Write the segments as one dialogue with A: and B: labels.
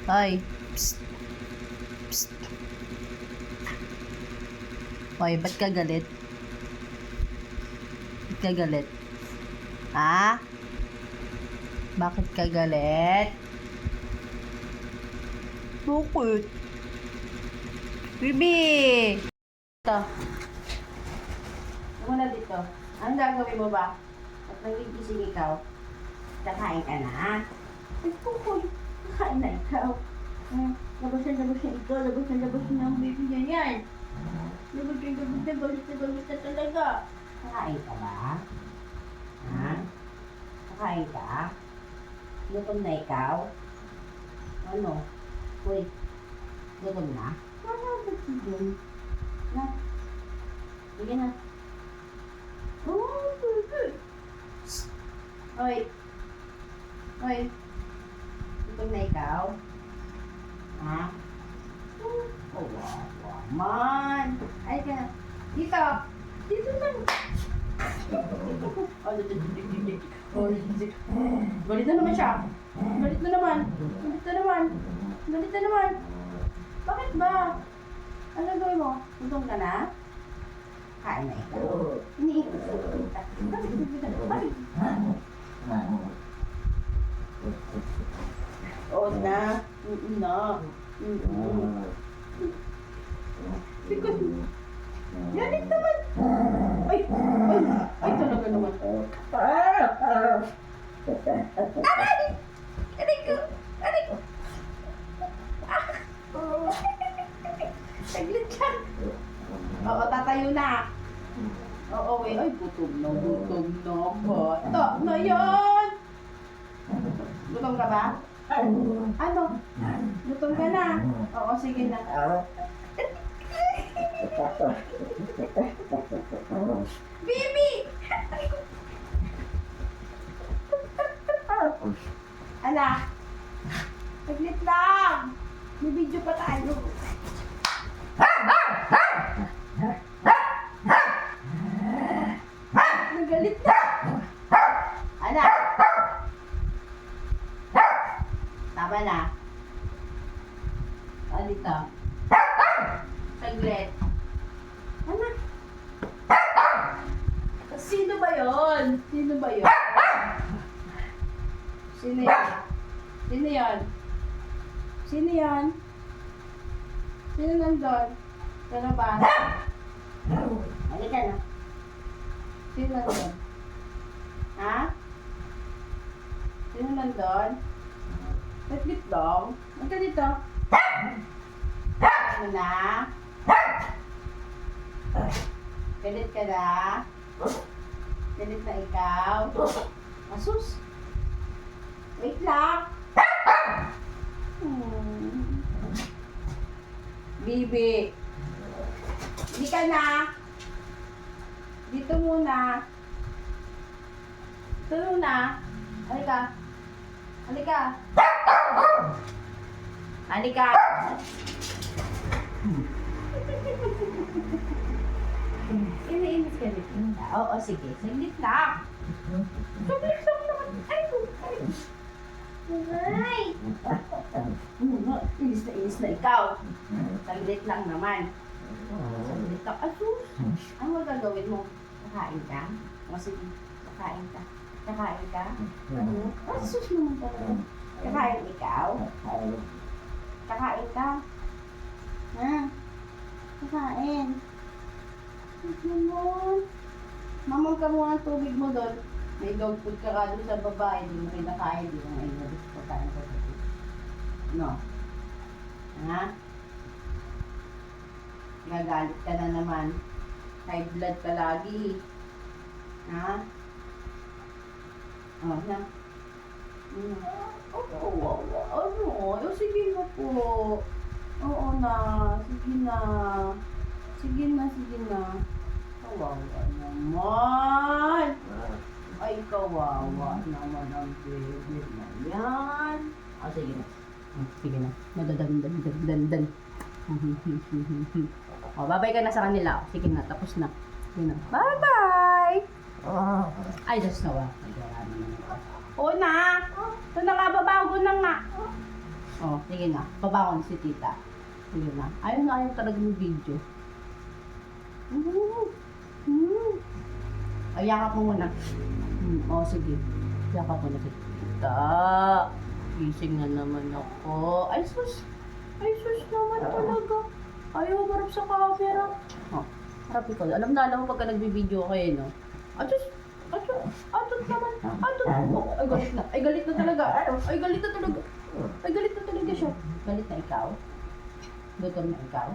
A: Hoy. Psst. Psst. Hoy, ba't ka galit? Ba't ka galit? Ha? Bakit ka galit? Bakit? Bibi! Ito. Ano na dito? Anong gagawin mo ba? At nagigising ikaw? Kakain ka na? Ay, kukoy. Kakain na ikaw. Labas ikaw. Labas na ang baby niya yan. Labas na talaga. Kakain ka ba? Ha? Kakain ka? Gutom na ikaw? Ano? Uy, gutom na? Ano ba yun? Na? Sige na. Oh, good. Hoy. Hoy. Gutom na ikaw? Ha? Oh, wow, man. Ay ka. Dito. Dito lang. Oh, galit na naman siya. Galit na naman. Galit na naman. Galit na naman. Bakit ba? Ano gawin mo? Gutom ka na? Kain na ikaw. Iniikot ka. Bakit? Oo na. Na. Sikot. Galit naman. Ay! Ay! Ay talaga naman. Aray! Aray ko! Aray ko! Saglit lang. Oo, tatayo na. Oo, eh. Ay, gutom na. Bata na yan. Gutom ka ba? Ano? Gutom ka na? Oo, sige na. Baby! Anak! Saglit lang! May video pa tayo. Nagalit na! Anak! Tama na. Dito. Saglit. Anak! Sino ba yun? Sino ba yun? Sino yun? Sino yun? Sino yun? Sino nandun? Sino ba? Halika na. Sino nandun? Ha? Sino nandun? Saglit dong. Magka dito. Ano na? Galit ka na? Galit na ikaw? Asus? Wait lang. Bibi. Hindi ka na. Dito muna. Dito muna. Halika. Halika. Halika. Iniinis ka dito. Oo, sige. Saglit lang. Saglit lang naman. Ay, ay. Inis na ikaw. Saglit lang naman. Saglit lang. Asus. Ano gagawin mo? Kakain ka? O sige, kakain ka. Kakain ka? Asus naman talaga. Kakain ikaw? Kakain ka? Ha? Kakain. Mamang ka mo ang tubig mo doon. May dog food ka doon sa babae. Hindi mo kinakain. Hindi mo inabis pagkain ko. No? Ha? Nagalit ka na naman. High blood ka lagi. Ha? Oh, na. Ano? Sige na po. Oo na. Sige na. Sige na. Kawawa naman. Ay, kawawa naman ang baby na yan. Oh, sige na. Sige na. Nadadan. Oh, bye-bye ka na sa kanila. Sige na, tapos na. Sige na. Bye-bye! Ay, just na. Oo na. Ito na nga, babago na nga. Oh, sige na. Pabangon si tita. Sige na. Ayaw talaga ng video. Ay, yakap mo muna. Oh, sige. Yakap mo na si tita. Gising na naman ako. Ay, sus naman talaga. Ayaw marap sa camera. Oh, harap ikaw. Alam mo pagka nagbibideo kayo, no? Atus naman. Oh, ay, galit na talaga. Ay, galit na talaga siya. Galit na ikaw? Gutom na ikaw?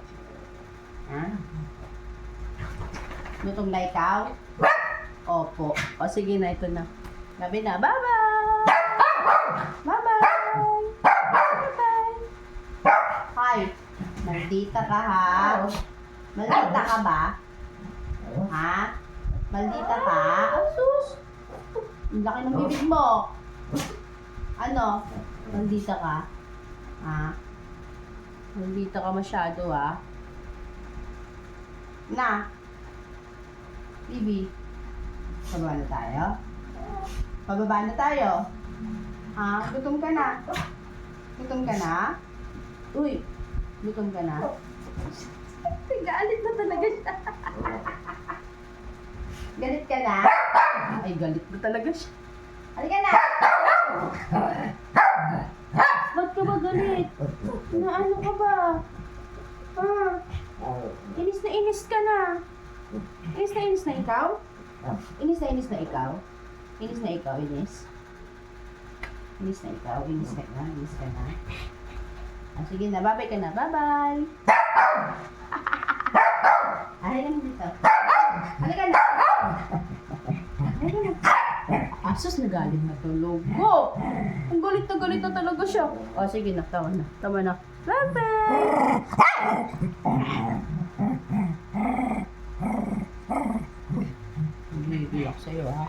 A: Ha? Gutom na ikaw? Opo. O, sige na, ito na. Gabi na. Bye-bye! Bye-bye! Bye-bye! Hi! Maldita ka, ha? Maldita ka ba? Ha? Maldita ka? Asus! Ang laki ng bibig mo. Ano? Maldita ka? Ha? Maldita ka masyado, ha? Na? Bibi? Pababa na tayo? Pababa na tayo? Ha? Gutom ka na? Gutom ka na? Uy! Gutom ka na? Galit na talaga siya. Galit ka na? Ay, galit na talaga siya. Halika na! Ba't ka ba galit? Ano ka ba? Inis ka na. Inis na ikaw? Inis na ikaw? Inis na ikaw? Inis ka na? Ah, sige na, bye-bye ka na. Bye-bye! Halika na dito. Halika na! Asus, nagalit na tulog ko. Ang galit na talaga siya. O, sige na, tama na. Bye-bye! Hindi iyak sa'yo, ha?